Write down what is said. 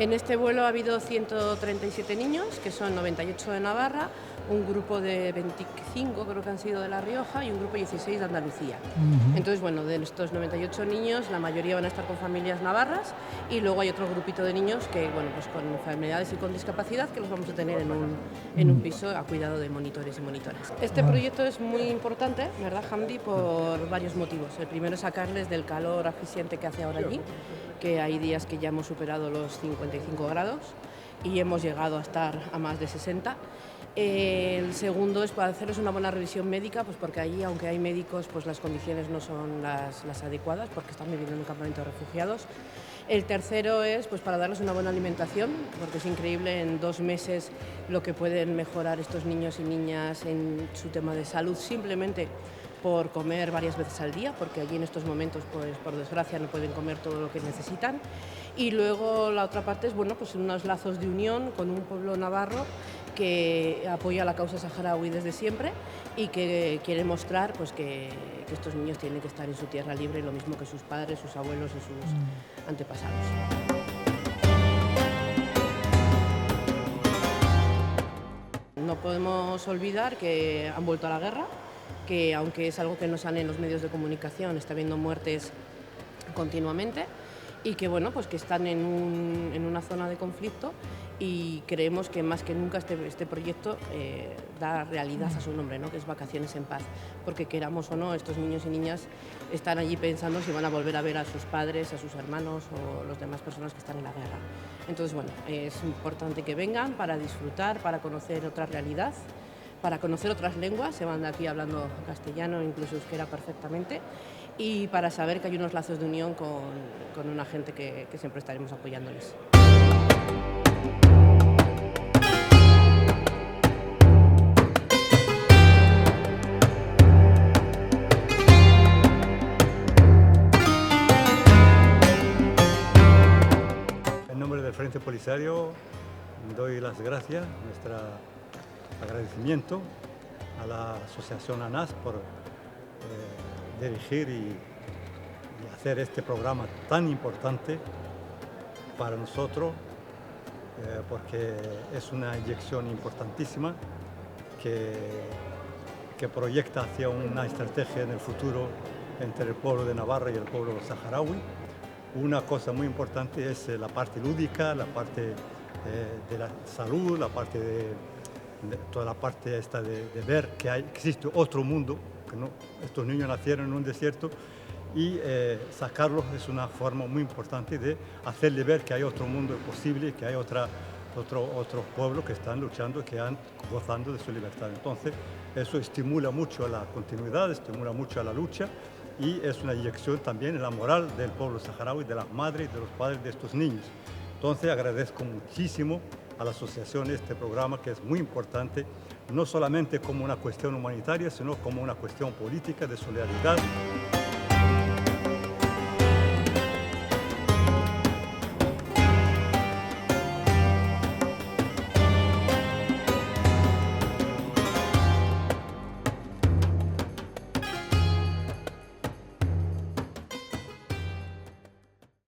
En este vuelo ha habido 137 niños, que son 98 de Navarra, un grupo de 25 creo que han sido de La Rioja y un grupo de 16 de Andalucía. Entonces, bueno, de estos 98 niños, la mayoría van a estar con familias navarras y luego hay otro grupito de niños que, bueno, pues con enfermedades y con discapacidad que los vamos a tener en un piso a cuidado de monitores y monitoras. Este proyecto es muy importante, ¿verdad, Hamdi? Por varios motivos. El primero es sacarles del calor asfixiante que hace ahora allí, que hay días que ya hemos superado los 55 grados y hemos llegado a estar a más de 60. El segundo es para hacerles una buena revisión médica, pues porque allí, aunque hay médicos, pues las condiciones no son las adecuadas porque están viviendo en un campamento de refugiados. El tercero es pues para darles una buena alimentación, porque es increíble en 2 meses lo que pueden mejorar estos niños y niñas en su tema de salud simplemente por comer varias veces al día, porque allí en estos momentos, pues por desgracia, no pueden comer todo lo que necesitan. Y luego la otra parte es, bueno, pues unos lazos de unión con un pueblo navarro que apoya la causa saharaui desde siempre y que quiere mostrar pues, que estos niños tienen que estar en su tierra libre, lo mismo que sus padres, sus abuelos y sus antepasados. No podemos olvidar que han vuelto a la guerra, que aunque es algo que no sale en los medios de comunicación, está habiendo muertes continuamente y que, bueno, pues que están en una zona de conflicto y creemos que más que nunca este proyecto da realidad a su nombre, ¿no? Que es Vacaciones en Paz, porque queramos o no, estos niños y niñas están allí pensando si van a volver a ver a sus padres, a sus hermanos o las demás personas que están en la guerra. Entonces, bueno, es importante que vengan para disfrutar, para conocer otra realidad, para conocer otras lenguas, se van de aquí hablando castellano, incluso euskera perfectamente, y para saber que hay unos lazos de unión con una gente que siempre estaremos apoyándoles. En nombre del Frente Polisario doy las gracias, nuestro agradecimiento a la Asociación ANAS por dirigir y hacer este programa tan importante para nosotros, porque es una inyección importantísima que proyecta hacia una estrategia en el futuro entre el pueblo de Navarra y el pueblo saharaui. Una cosa muy importante es la parte lúdica, la parte de la salud, la parte toda la parte esta de ver que existe otro mundo, que no, estos niños nacieron en un desierto y sacarlos es una forma muy importante de hacerle ver que hay otro mundo posible, que hay otros pueblos que están luchando, que están gozando de su libertad. Entonces, eso estimula mucho la continuidad, estimula mucho la lucha y es una inyección también en la moral del pueblo saharaui, de las madres y de los padres de estos niños. Entonces, agradezco muchísimo a la asociación este programa, que es muy importante, no solamente como una cuestión humanitaria, sino como una cuestión política de solidaridad.